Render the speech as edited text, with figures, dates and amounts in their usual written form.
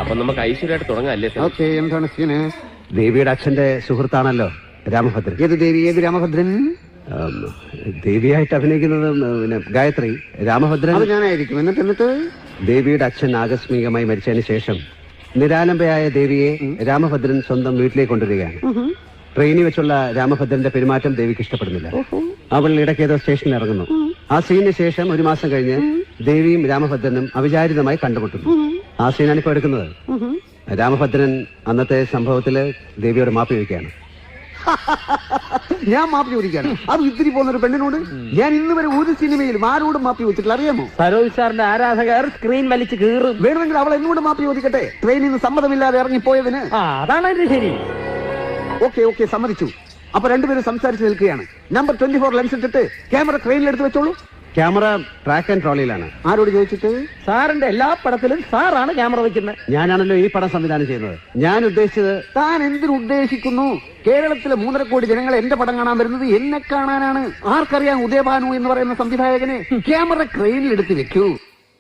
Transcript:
അപ്പൊ നമുക്ക് ഐശ്വര്യമായിട്ട് തുടങ്ങാല്ലേ? ഓക്കെ, എന്താണ് സീന്? ദേവിയുടെ അച്ഛന്റെ സുഹൃത്താണല്ലോ രാമഭദ്രൻ. ഏത് ദേവി? ഏത് രാമഭദ്രൻ? ദേവിയായിട്ട് അഭിനയിക്കുന്നത് പിന്നെ ഗായത്രി. രാമഭദ്രൻ അത് ഞാനായിരിക്കും. എന്നിട്ട് ദേവിയുടെ അച്ഛൻ ആകസ്മികമായി മരിച്ചതിന് ശേഷം നിരാലംബയായ ദേവിയെ രാമഭദ്രൻ സ്വന്തം വീട്ടിലേക്ക് കൊണ്ടുവരികയാണ്. ട്രെയിനിൽ വെച്ചുള്ള രാമഭദ്രന്റെ പെരുമാറ്റം ദേവിക്ക് ഇഷ്ടപ്പെടുന്നില്ല. അവൾ ഇടയ്ക്കേതോ സ്റ്റേഷനിൽ ഇറങ്ങുന്നു. ആ സീനിന് ശേഷം ഒരു മാസം കഴിഞ്ഞ് ദേവിയും രാമഭദ്രനും അവിചാരിതമായി കണ്ടുമുട്ടുന്നു. ആ സീനാണ് ഇപ്പൊ എടുക്കുന്നത്. രാമഭദ്രൻ അന്നത്തെ സംഭവത്തില് ദേവിയോട് മാപ്പ് ചോദിക്കുകയാണ്. ഞാൻ മാപ്പി ചോദിക്കാണ്? അത് ഇത്തിരി പോകുന്ന ഒരു പെണ്ണിനോട് ഞാൻ ഇന്ന് വരെ ഒരു സിനിമയിലും ആരോടും മാപ്പി ചോദിച്ചിട്ടില്ല, അറിയാമോ? സരോജ് സാറിന്റെ ആരാധകർ സ്ക്രീൻ വലിച്ച് കീറും. വേണമെങ്കിൽ അവൾ എന്നോട് മാപ്പി ചോദിക്കട്ടെ, ട്രെയിനിൽ നിന്ന് സമ്മതമില്ലാതെ ഇറങ്ങിപ്പോയതിന്. അതാണ് എന്റെ ശരി. ഓക്കെ, സമ്മതിച്ചു. അപ്പൊ രണ്ടുപേരും സംസാരിച്ച് നിൽക്കുകയാണ്. നമ്പർ 24 ലെൻസ് ഇട്ടിട്ട് ക്യാമറ ട്രെയിനിൽ എടുത്ത് വെച്ചോളൂ. ക്യാമറ ട്രാക്ക് ആൻഡ് ട്രോളിയിലാണ്. ആരോട് ചോദിച്ചിട്ട്? സാറിന്റെ എല്ലാ പടത്തിലും സാറാണ് ക്യാമറ വെക്കുന്നത്. ഞാനാണല്ലോ ഈ പടം സംവിധാനം ചെയ്യുന്നത്. ഞാൻ ഉദ്ദേശിച്ചത് താൻ എന്തിനുദ്ദേശിക്കുന്നു? കേരളത്തിലെ 3.5 കോടി ജനങ്ങൾ എന്റെ പടം കാണാൻ വരുന്നത് എന്നെ കാണാനാണ്. ആർക്കറിയാം ഉദയഭാനു എന്ന് പറയുന്ന സംവിധായകനെ? ക്യാമറ ട്രെയിനിൽ എടുത്ത് വെക്കൂ.